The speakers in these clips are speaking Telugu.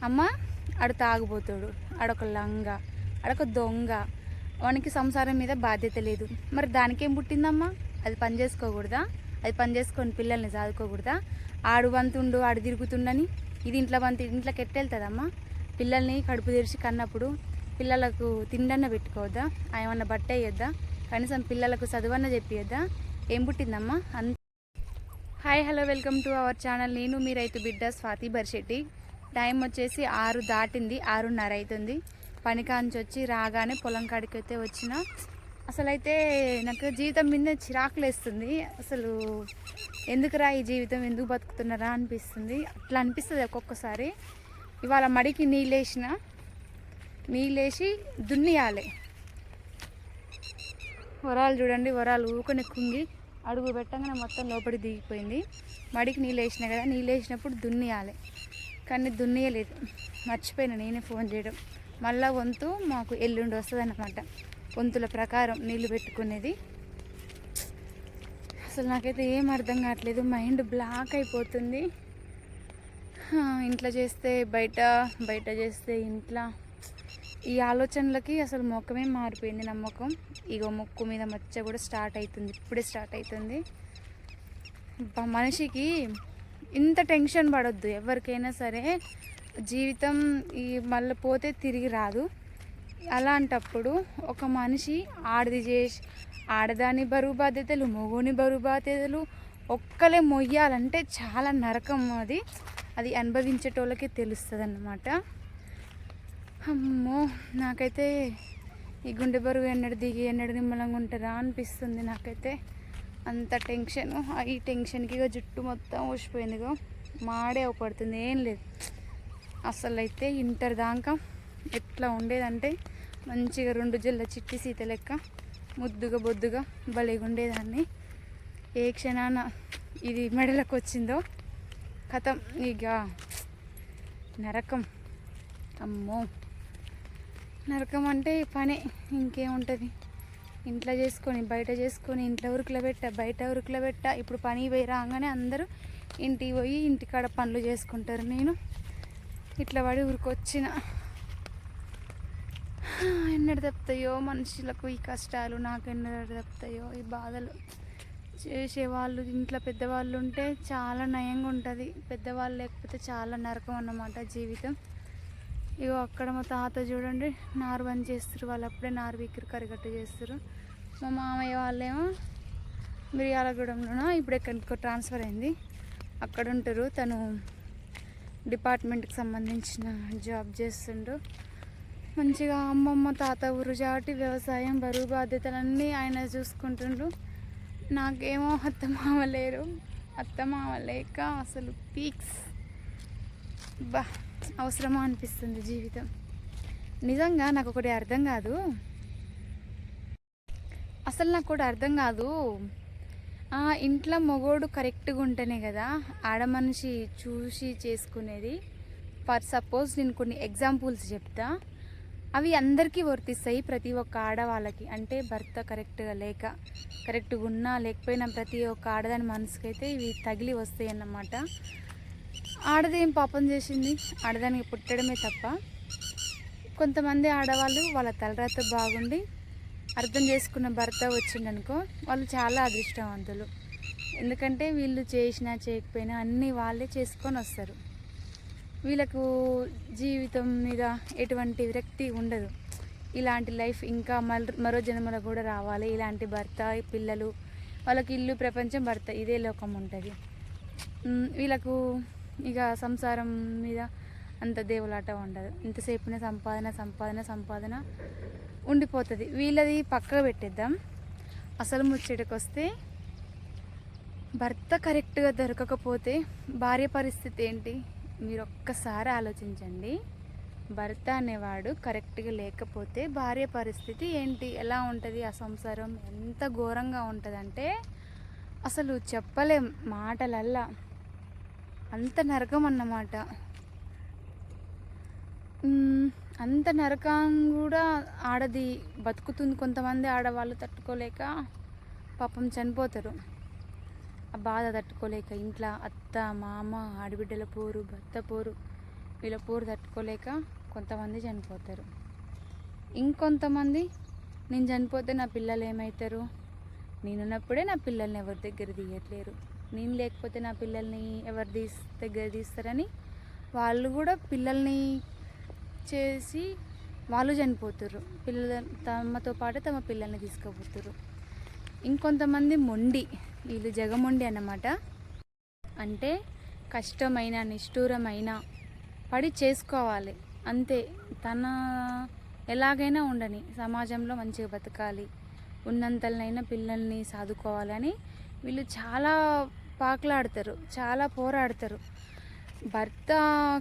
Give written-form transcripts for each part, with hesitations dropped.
అమ్మ ఆడు తాగుబోతాడు, ఆడొక లంగ, ఆడొక దొంగ, వానికి సంసారం మీద బాధ్యత లేదు. మరి దానికేం పుట్టిందమ్మా? అది పని చేసుకోకూడదా? అది పని చేసుకొని పిల్లల్ని చదువుకోకూడదా? ఆడు వంతుండు, ఆడు తిరుగుతుండని ఇది ఇంట్లోకి ఎట్టెళ్తుందమ్మా? పిల్లల్ని కడుపు తెరిచి కన్నప్పుడు పిల్లలకు తిండన్న పెట్టుకోవద్దా? ఏమన్నా బట్ట వేయొద్దా? కనీసం పిల్లలకు చదువన్న చెప్పియొద్దా? ఏం పుట్టిందమ్మా? Hi hello welcome to our channel. నేను మీ రైతు బిడ్డ స్వాతి బర్శెట్టి. టైం వచ్చేసి 6 దాటింది, 6:30 అవుతుంది. పని కాంచి వచ్చి రాగానే పొలం కాడికి అయితే వచ్చిన. అసలైతే నాకు జీవితం మీద చిరాకులేస్తుంది. అసలు ఎందుకురా ఈ జీవితం, ఎందుకు బతుకుతున్నారా అనిపిస్తుంది. అట్లా అనిపిస్తుంది ఒక్కొక్కసారి. ఇవాళ మడికి నీళ్ళేసి దున్నియాలి. వరాలు చూడండి, వరాలు ఊకొని కుంగి అడుగు పెట్టగానే మొత్తం లోపలికి దిగిపోయింది. మడికి నీళ్ళు వేసినా కదా, నీళ్ళు వేసినప్పుడు దున్నియాలి, కానీ దున్నియలేదు. మర్చిపోయినా నేనే ఫోన్ చేయడం. మళ్ళా వంతు మాకు ఎల్లుండి వస్తుంది అన్నమాట, వంతుల ప్రకారం నీళ్ళు పెట్టుకునేది. అసలు నాకైతే ఏం అర్థం కావట్లేదు, మైండ్ బ్లాక్ అయిపోతుంది. ఇంట్లో చేస్తే బయట, బయట చేస్తే ఇంట్లో, ఈ ఆలోచనలకి అసలు ముఖమే మారిపోయింది. నా ముఖం ఇగో ముక్కు మీద మచ్చ కూడా స్టార్ట్ అవుతుంది, ఇప్పుడే స్టార్ట్ అవుతుంది. మనిషికి ఇంత టెన్షన్ పడొద్దు ఎవరికైనా సరే. జీవితం ఈ మళ్ళీ పోతే తిరిగి రాదు. అలాంటప్పుడు ఒక మనిషి ఆడదాని బరువు బాధ్యతలు, మొగుని బరువు బాధ్యతలు ఒక్కలే మొయ్యాలంటే చాలా నరకం. అది అనుభవించేటోళ్ళకే తెలుస్తుంది అన్నమాట. అమ్మో, నాకైతే ఈ గుండె బరువు ఎన్నడు దిగి ఎన్నడు నిమ్మలంగా ఉంటారా అనిపిస్తుంది. నాకైతే అంత టెన్షన్. ఈ టెన్షన్కి ఇక జుట్టు మొత్తం ఊసిపోయిందిగో, మాడే అవపడుతుంది. ఏం లేదు, అసలు అయితే ఇంటర్ దాకా ఎట్లా ఉండేదంటే మంచిగా 2 జల్ల చిట్టి సీత లెక్క ముద్దుగా బొద్దుగా భలేగా ఉండేదాన్ని. ఏ క్షణాన ఇది మెడలకు వచ్చిందో కథం, ఇక నరకం. అమ్మో, నరకం అంటే పని ఇంకేముంటుంది. ఇంట్లో చేసుకొని బయట చేసుకొని, ఇంట్లో ఉరుకులో పెట్ట బయట ఉరుకులో పెట్ట. ఇప్పుడు పని పోయి రాగానే అందరూ ఇంటికి పోయి ఇంటికాడ పనులు చేసుకుంటారు. నేను ఇట్లా పడి ఊరికొచ్చిన. ఎన్నడు తప్పుతాయో మనుషులకు ఈ కష్టాలు, నాకు ఎన్నడు తప్పుతాయో ఈ బాధలు. చేసేవాళ్ళు ఇంట్లో పెద్దవాళ్ళు ఉంటే చాలా నయంగా ఉంటుంది, పెద్దవాళ్ళు లేకపోతే చాలా నరకం అన్నమాట జీవితం. ఇగో అక్కడ మా తాత చూడండి నారు బంద్ చేస్తారు, వాళ్ళు అప్పుడే నారు విక్కిరి కరిగట్టు చేస్తారు. మా మామయ్య వాళ్ళేమో మిర్యాలగూడెంలోనో ఇప్పుడు ఎక్కడికో ట్రాన్స్ఫర్ అయింది, అక్కడ ఉంటారు. తను డిపార్ట్మెంట్కి సంబంధించిన జాబ్ చేస్తుండు. మంచిగా అమ్మమ్మ తాత ఊరు చాటి వ్యవసాయం బరువు బాధ్యతలన్నీ ఆయన చూసుకుంటుండ్రు. నాకేమో అత్తమామ లేరు, అత్తమామ లేక అసలు పీక్స్. బా, అవసరమా అనిపిస్తుంది జీవితం. నిజంగా నాకు ఒకటి అర్థం కాదు, అసలు నాకు కూడా అర్థం కాదు. ఇంట్లో మొగోడు కరెక్ట్గా ఉంటేనే కదా ఆడ మనిషి చూసి చేసుకునేది. ఫర్ సపోజ్ నేను కొన్ని ఎగ్జాంపుల్స్ చెప్తా, అవి అందరికీ వర్తిస్తాయి, ప్రతి ఒక్క ఆడవాళ్ళకి. అంటే భర్త కరెక్ట్గా కరెక్ట్గా ఉన్నా లేకపోయినా ప్రతి ఒక్క ఆడదాని మనసుకైతే ఇవి తగిలి వస్తాయి అన్నమాట. ఆడదేం పాపం చేసింది, ఆడదానికి పుట్టడమే తప్ప. కొంతమంది ఆడవాళ్ళు వాళ్ళ తలరాత బాగుండి అర్థం చేసుకున్న భర్త వచ్చిండనుకో, వాళ్ళు చాలా అదృష్టవంతులు. ఎందుకంటే వీళ్ళు చేసినా చేయకపోయినా అన్నీ వాళ్ళే చేసుకొని వస్తారు. వీళ్ళకు జీవితం మీద ఎటువంటి విరక్తి ఉండదు. ఇలాంటి లైఫ్ ఇంకా మరో జన్మలో కూడా రావాలి, ఇలాంటి భర్త, పిల్లలు, వాళ్ళకి ఇల్లు ప్రపంచం భర్త, ఇదే లోకం ఉంటుంది. వీళ్ళకు ఇక సంసారం మీద అంత దేవులాట ఉండదు. ఇంతసేపునే సంపాదన ఉండిపోతుంది. వీళ్ళది పక్కకు పెట్టేద్దాం. అసలు ముచ్చటకు వస్తే భర్త కరెక్ట్గా దొరకకపోతే భార్య పరిస్థితి ఏంటి మీరు ఒక్కసారి ఆలోచించండి. భర్త అనేవాడు కరెక్ట్గా లేకపోతే భార్య పరిస్థితి ఏంటి, ఎలా ఉంటుంది? ఆ సంసారం ఎంత ఘోరంగా ఉంటుందంటే అసలు చెప్పలేం మాటలల్లా, అంత నరకం అన్నమాట. అంత నరకం కూడా ఆడది బతుకుతుంది. కొంతమంది ఆడవాళ్ళు తట్టుకోలేక పాపం చనిపోతారు, ఆ బాధ తట్టుకోలేక. ఇంట్లో అత్త మామ ఆడబిడ్డల పోరు, భర్త పోరు, వీళ్ళ పోరు తట్టుకోలేక కొంతమంది చనిపోతారు. ఇంకొంతమంది నేను చనిపోతే నా పిల్లలు ఏమవుతారు, నేనున్నప్పుడే నా పిల్లల్ని ఎవరి దగ్గర తీయట్లేరు, నేను లేకపోతే నా పిల్లల్ని ఎవరు దగ్గర తీస్తారని వాళ్ళు కూడా పిల్లల్ని చేసి వాళ్ళు చనిపోతారు. తమతో పాటు తమ పిల్లల్ని తీసుకుపోతారు. ఇంకొంతమంది మొండి, వీళ్ళు జగమొండి అన్నమాట. అంటే కష్టమైన నిష్ఠూరమైన పడి చేసుకోవాలి అంతే, తన ఎలాగైనా ఉండని, సమాజంలో మంచిగా బతకాలి, ఉన్నంతలనైనా పిల్లల్ని సాదుకోవాలి అని వీళ్ళు చాలా పాకులాడతారు, చాలా పోరాడతారు. భర్త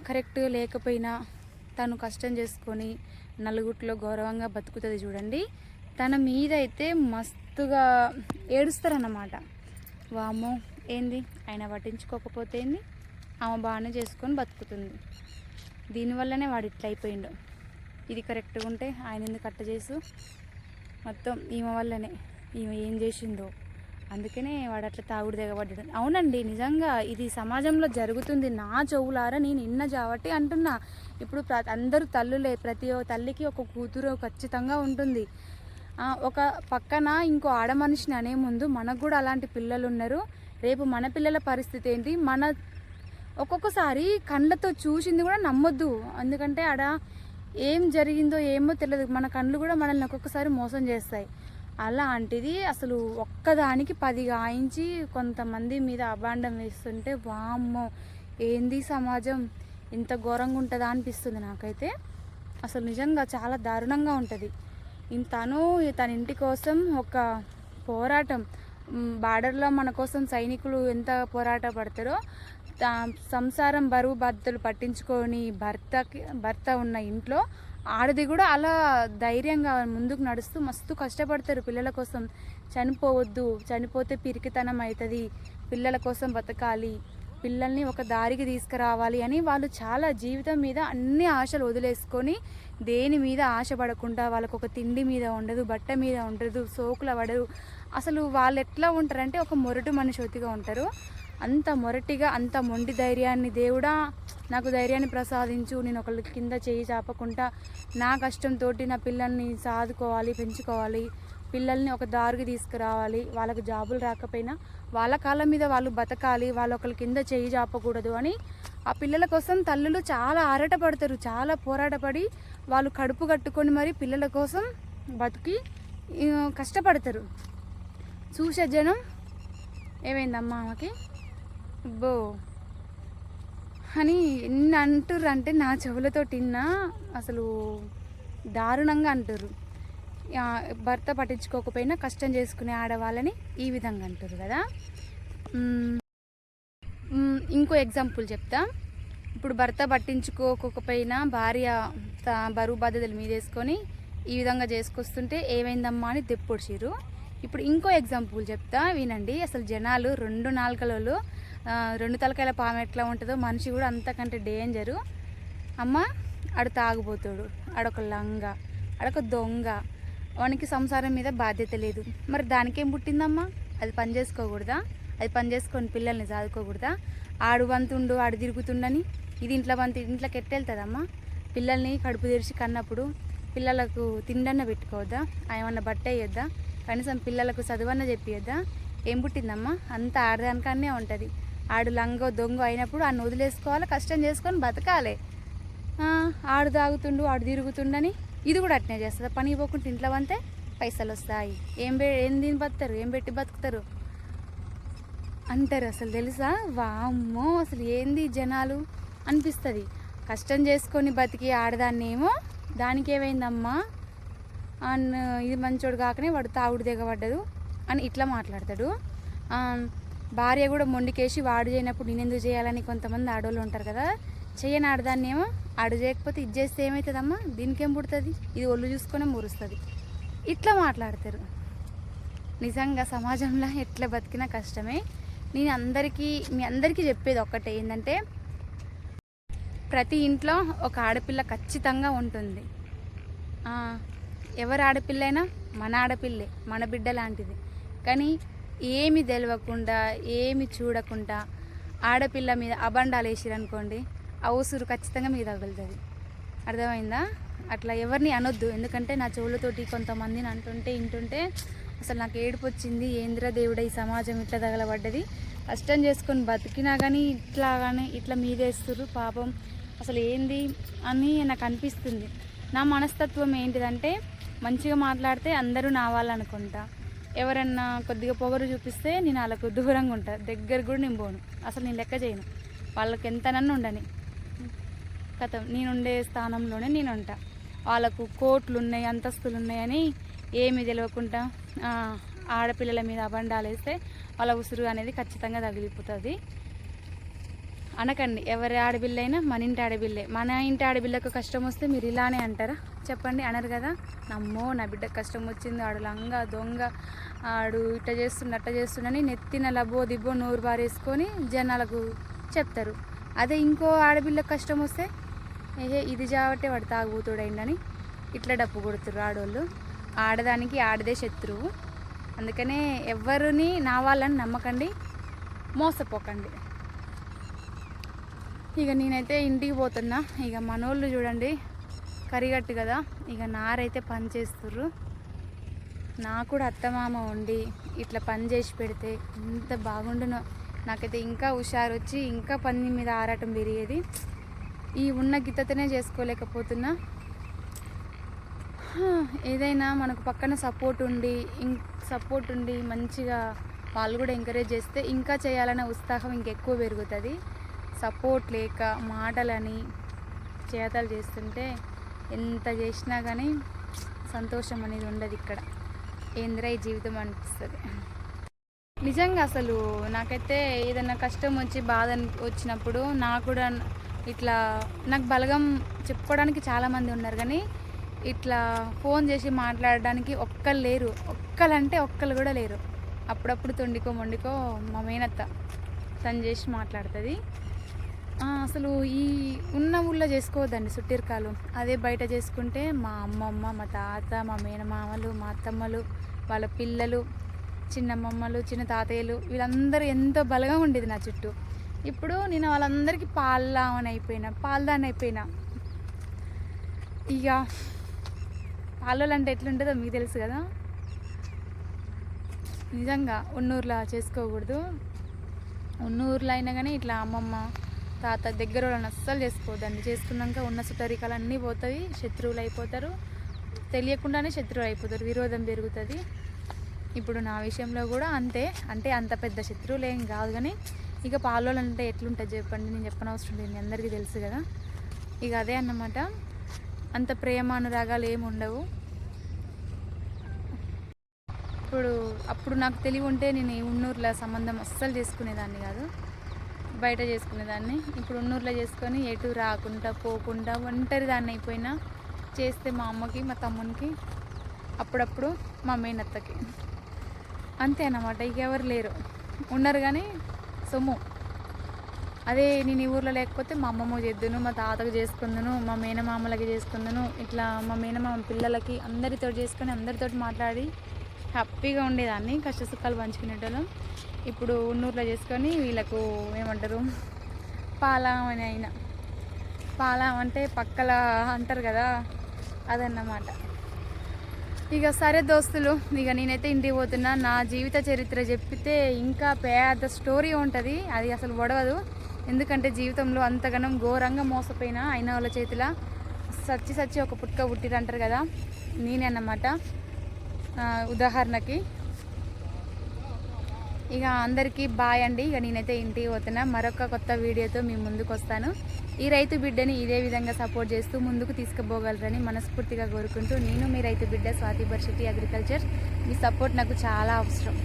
కరెక్ట్గా లేకపోయినా తను కష్టం చేసుకొని నలుగురిలో గౌరవంగా బతుకుతుంది చూడండి, తన మీద అయితే మస్తుగా ఏడుస్తారన్నమాట. వామ్మో ఏంది ఆయన పట్టించుకోకపోతే ఏంది, ఆమె బాగానే చేసుకొని బతుకుతుంది, దీనివల్లనే వాడు ఇట్లా అయిపోయిండు, ఇది కరెక్ట్గా ఉంటే ఆయన ఎందుకు కట్ట చేసు, మొత్తం ఈమె వల్లనే, ఈమె ఏం చేసిందో అందుకనే వాడు అట్లా తాగుడు దిగబడ్డాడు. అవునండి, నిజంగా ఇది సమాజంలో జరుగుతుంది. నా చెవులారా నేను ఇన్న జాబట్టి అంటున్నా. ఇప్పుడు అందరూ తల్లులే, ప్రతి తల్లికి ఒక కూతురు ఖచ్చితంగా ఉంటుంది. ఒక పక్కన ఇంకో ఆడ మనిషిని అనే ముందు మనకు కూడా అలాంటి పిల్లలు ఉన్నారు. రేపు మన పిల్లల పరిస్థితి ఏంటి, ఒక్కొక్కసారి కళ్ళతో చూసింది కూడా నమ్మొద్దు, ఎందుకంటే ఆడ ఏం జరిగిందో ఏమో తెలియదు, మన కళ్ళు కూడా మనల్ని ఒక్కొక్కసారి మోసం చేస్తాయి. అలాంటిది అసలు ఒక్కదానికి 10 గాయించి కొంతమంది మీద అబాండం వేస్తుంటే వామ్మో ఏంది సమాజం ఇంత ఘోరంగా ఉంటుందా అనిపిస్తుంది నాకైతే. అసలు నిజంగా చాలా దారుణంగా ఉంటుంది. తన ఇంటి కోసం ఒక పోరాటం, బార్డర్లో మన కోసం సైనికులు ఎంత పోరాట పడతారో, సంసారం బరువు బాధ్యతలు పట్టించుకొని భర్త ఉన్న ఇంట్లో ఆడది కూడా అలా ధైర్యంగా ముందుకు నడుస్తూ మస్తు కష్టపడతారు పిల్లల కోసం. చనిపోవద్దు, చనిపోతే పిరికితనం అవుతుంది, పిల్లల కోసం బతకాలి, పిల్లల్ని ఒక దారికి తీసుకురావాలి అని వాళ్ళు చాలా జీవితం మీద అన్ని ఆశలు వదిలేసుకొని దేని మీద ఆశపడకుండా, వాళ్ళకు ఒక తిండి మీద ఉండదు, బట్ట మీద ఉండదు, సోకుల పడదు. అసలు వాళ్ళు ఎట్లా ఉంటారంటే ఒక మొరటు మనిషిగా ఉంటారు. అంత మొరటిగా, అంత మొండి ధైర్యాన్ని దేవుడా నాకు ధైర్యాన్ని ప్రసాదించు, నేను ఒకళ్ళ కింద చేయి చాపకుండా నా కష్టంతో నా పిల్లల్ని సాదుకోవాలి, పెంచుకోవాలి, పిల్లల్ని ఒక దారికి తీసుకురావాలి, వాళ్ళకి జాబులు రాకపోయినా వాళ్ళ కాళ్ళ మీద వాళ్ళు బతకాలి, వాళ్ళు ఒకళ్ళ కింద చేయి చాపకూడదు అని ఆ పిల్లల కోసం తల్లులు చాలా ఆరాటపడతారు, చాలా పోరాటపడి వాళ్ళు కడుపు కట్టుకొని మరి పిల్లల కోసం బతికి కష్టపడతారు. చూసే జనం ఏమైందమ్మా ఆమెకి అబ్బో అని ఎన్ని అంటుర్రు అంటే నా చెవులతో తిన్నా అసలు దారుణంగా అంటారు. భర్త పట్టించుకోకపోయినా కష్టం చేసుకునే ఆడవాళ్ళని ఈ విధంగా అంటారు కదా. ఇంకో ఎగ్జాంపుల్ చెప్తా. ఇప్పుడు భర్త పట్టించుకోకపోయినా భార్య బరువు బాధ్యతలు మీదేసుకొని ఈ విధంగా చేసుకొస్తుంటే ఏమైందమ్మా అని దెప్పొడిచిరు. ఇప్పుడు ఇంకో ఎగ్జాంపుల్ చెప్తా వినండి. అసలు జనాలు 2 నాలుకలలో 2 తలకాయల పాము ఎట్లా ఉంటుందో మనిషి కూడా అంతకంటే డేంజరు. అమ్మ ఆడు తాగుబోతాడు, ఆడొక లంగ, ఆడొక దొంగ, వానికి సంసారం మీద బాధ్యత లేదు. మరి దానికేం పుట్టిందమ్మా? అది పని చేసుకోకూడదా? అది పని చేసుకొని పిల్లల్ని చదువుకోకూడదా? ఆడు వంతుండు, ఆడు తిరుగుతుండని ఇది ఇంట్లోకి ఎట్టెళ్తుందమ్మా? పిల్లల్ని కడుపు తెరిచి కన్నప్పుడు పిల్లలకు తిండన్న పెట్టుకోవద్దా? ఏమన్నా బట్ట వేయొద్దా? కనీసం పిల్లలకు చదువన్న చెప్పియొద్దా? ఏం పుట్టిందమ్మా? అంత ఆడదానికనే ఉంటుంది. ఆడు లంగో దొంగ అయినప్పుడు ఆడిని వదిలేసుకోవాలి, కష్టం చేసుకొని బతకాలి. ఆడు తాగుతుండు, ఆడు తిరుగుతుండని ఇది కూడా అట్నే చేస్తుంది. పని పోకుండా ఇంట్లో అంతే పైసలు వస్తాయి, ఏం తిని బతుకుతారు, ఏం పెట్టి బతుకుతారు అంటారు. అసలు తెలుసా? వామ్మో అసలు ఏంది జనాలు అనిపిస్తుంది. కష్టం చేసుకొని బతికి ఆడదాన్ని ఏమో దానికి ఏమైందమ్మా ఇది మంచోడు కాకనే వాడు తాగుడు దిగబడ్డదు అని ఇట్లా మాట్లాడతాడు. భార్య కూడా మొండికేసి వాడు చేయనప్పుడు నేనెందుకు చేయాలని కొంతమంది ఆడవాళ్ళు ఉంటారు కదా. చేయని ఆడదాన్ని ఏమో ఆడు చేయకపోతే ఇది చేస్తే ఏమవుతుందమ్మా, దీనికేం పుడుతుంది, ఇది ఒళ్ళు చూసుకొని మురుస్తుంది, ఇట్లా మాట్లాడతారు. నిజంగా సమాజంలో ఎట్లా బతికినా కష్టమే. మీ అందరికీ చెప్పేది ఒక్కటే ఏంటంటే, ప్రతి ఇంట్లో ఒక ఆడపిల్ల ఖచ్చితంగా ఉంటుంది. ఎవరు ఆడపిల్లైనా మన ఆడపిల్లే, మన బిడ్డ లాంటిది. కానీ ఏమి తెలియకుండా, ఏమి చూడకుండా ఆడపిల్ల మీద అబండాలు వేసిరనుకోండి, ఆ ఉసురు ఖచ్చితంగా మీకు తగులుతుంది. అర్థమైందా? అట్లా ఎవరిని అనొద్దు. ఎందుకంటే నా చెవులతోటి కొంతమందిని అంటుంటే వింటుంటే అసలు నాకు ఏడుపు వచ్చింది. ఏంద్ర దేవుడా ఈ సమాజం ఇట్లా తగలబడ్డది, కష్టం చేసుకొని బతికినా కానీ ఇట్లా మీదేస్తుర్రు పాపం, అసలు ఏంది అని నాకు అనిపిస్తుంది. నా మనస్తత్వం ఏంటిదంటే మంచిగా మాట్లాడితే అందరూ నా వాళ్ళు అనుకుంటా. ఎవరన్నా కొద్దిగా పొగరు చూపిస్తే నేను వాళ్ళకు దూరంగా ఉంటా, దగ్గర కూడా నేను పోను. అసలు నేను లెక్క చేయను. వాళ్ళకి ఎంతనన్నా ఉండని కథం, నేనుండే స్థానంలోనే నేను ఉంటా. వాళ్ళకు కోట్లు ఉన్నాయి, అంతస్తులు ఉన్నాయని ఏమీ తెలియకుండా ఆడపిల్లల మీద అబండాలు వేస్తే వాళ్ళ ఉసురు అనేది ఖచ్చితంగా తగిలిపోతుంది. అనకండి, ఎవరి ఆడపిల్ల అయినా మన ఇంటి ఆడపిల్లే. మన ఇంటి ఆడపిల్లకు కష్టం వస్తే మీరు ఇలానే అంటారా చెప్పండి? అనరు కదా. నమ్మో నా బిడ్డకు కష్టం వచ్చింది, ఆడు లంగా దొంగ, ఆడు ఇట్ట చేస్తుండ అట్ట చేస్తుండని నెత్తిన లబ్బో దిబ్బో నోరు బారేసుకొని జనాలకు చెప్తారు. అదే ఇంకో ఆడపిల్లకు కష్టం వస్తే ఇది జాబట్టే వాడు తాగుబోతుడైందని ఇట్లా డప్పు కొడుతురు ఆడవాళ్ళు. ఆడదానికి ఆడదే శత్రువు. అందుకనే ఎవరిని నా వాళ్ళని నమ్మకండి, మోసపోకండి. ఇక నేనైతే ఇంటికి పోతున్నా. ఇక మనోళ్ళు చూడండి కరిగట్టు కదా, ఇక నారైతే పని చేస్తుర్రు. నాకు కూడా అత్తమామ ఉండి ఇట్లా పని చేసి పెడితే ఎంత బాగుండునో. నాకైతే ఇంకా హుషారు వచ్చి ఇంకా పని మీద ఆరాటం పెరిగేది. ఈ ఉన్న గిత్తతనే చేసుకోలేకపోతున్నా. ఏదైనా మనకు పక్కన సపోర్ట్ ఉండి మంచిగా వాళ్ళు కూడా ఎంకరేజ్ చేస్తే ఇంకా చేయాలనే ఉత్సాహం ఇంకెక్కువ పెరుగుతుంది. సపోర్ట్ లేక మాటలని చేతలు చేస్తుంటే ఎంత చేసినా కానీ సంతోషం అనేది ఉండదు. ఇక్కడ ఏంద్రా ఈ జీవితం అనిపిస్తుంది నిజంగా. అసలు నాకైతే ఏదైనా కష్టం వచ్చి బాధ వచ్చినప్పుడు నాకు కూడా ఇట్లా నాకు బలగం చెప్పుకోవడానికి చాలామంది ఉన్నారు, కానీ ఇట్లా ఫోన్ చేసి మాట్లాడడానికి ఒక్కరు లేరు. ఒక్కరు కూడా లేరు. అప్పుడప్పుడు తొండికో మొండికో మా మేనత్త తను చేసి మాట్లాడుతుంది. అసలు ఈ ఉన్న ఊళ్ళో చేసుకోవద్దండి సుట్టిరకాలు. అదే బయట చేసుకుంటే మా అమ్మమ్మ, మా తాత, మా మేనమామలు, మా అత్తమ్మలు, వాళ్ళ పిల్లలు, చిన్నమ్మమ్మలు, చిన్న తాతయ్యలు, వీళ్ళందరూ ఎంతో బలంగా ఉండేది నా చుట్టూ. ఇప్పుడు నేను వాళ్ళందరికీ పాల్దాని అయిపోయినా. ఇక పాలలో అంటే ఎట్లుంటుందో మీకు తెలుసు కదా. నిజంగా ఉన్నూరులో చేసుకోకూడదు. ఉన్నూరులో అయినా కానీ ఇట్లా అమ్మమ్మ తాత దగ్గర వాళ్ళని అస్సలు చేసుకోవద్దండి. చేసుకున్నాక ఉన్న సుటరికాలు అన్నీ పోతాయి, శత్రువులు అయిపోతారు, తెలియకుండానే శత్రువులు అయిపోతారు, విరోధం పెరుగుతుంది. ఇప్పుడు నా విషయంలో కూడా అంతే. అంటే అంత పెద్ద శత్రువులు ఏం కాదు, కానీ ఇక పాలోళ్ళు అంటే ఎట్లుంటుంది చెప్పండి, నేను చెప్పనవసరం లేదు, మీ అందరికీ తెలుసు కదా. ఇక అదే అన్నమాట, అంత ప్రేమ అనురాగాలు ఏమి ఉండవు. అప్పుడు నాకు తెలివి ఉంటే నేను ఈ ఉన్నూరులో సంబంధం అస్సలు చేసుకునేదాన్ని కాదు, బయట చేసుకునేదాన్ని. ఇప్పుడు ఉన్నూరులో చేసుకొని ఎటు రాకుండా పోకుండా ఒంటరి దాన్ని అయిపోయినా. చేస్తే మా అమ్మకి, మా తమ్మునికి, అప్పుడప్పుడు మా మేనత్తకి, అంతే అన్నమాట. ఇక ఎవరు లేరు, ఉన్నారు కానీ సొమ్ము. అదే నేను ఈ ఊర్లో లేకపోతే మా అమ్మమ్మ చేద్దును, మా తాతకు చేసుకుందును, మా మేనమామలకి చేసుకుందును, ఇట్లా మా మేనమామ పిల్లలకి అందరితో చేసుకొని అందరితో మాట్లాడి హ్యాపీగా ఉండేదాన్ని, కష్టసుఖాలు పంచుకునేటోళ్ళం. ఇప్పుడు ఉన్నూరులో చేసుకొని వీళ్ళకు ఏమంటారు పాలం అంటే పక్కల అంటారు కదా, అదన్నమాట. ఇక సరే దోస్తులు, ఇక నేనైతే ఇంటికి పోతున్నా. నా జీవిత చరిత్ర చెప్పితే ఇంకా పెద్ద స్టోరీ ఉంటుంది, అది అసలు ఒడవదు. ఎందుకంటే జీవితంలో అంతగానం ఘోరంగా మోసపోయినా అయిన వాళ్ళ చేతిలో సచ్చి ఒక పుట్టుక పుట్టిరంటారు కదా, నేనే అన్నమాట ఉదాహరణకి. ఇక అందరికీ బాయ్ అండి. ఇక నేనైతే ఇంటికి పోతున్నా. మరొక కొత్త వీడియోతో మీ ముందుకు వస్తాను. ఈ రైతు బిడ్డని ఇదే విధంగా సపోర్ట్ చేస్తూ ముందుకు తీసుకుపోగలరని మనస్ఫూర్తిగా కోరుకుంటూ, నేను మీ రైతు బిడ్డ స్వాతి బర్షెట్టి అగ్రికల్చర్. మీ సపోర్ట్ నాకు చాలా అవసరం.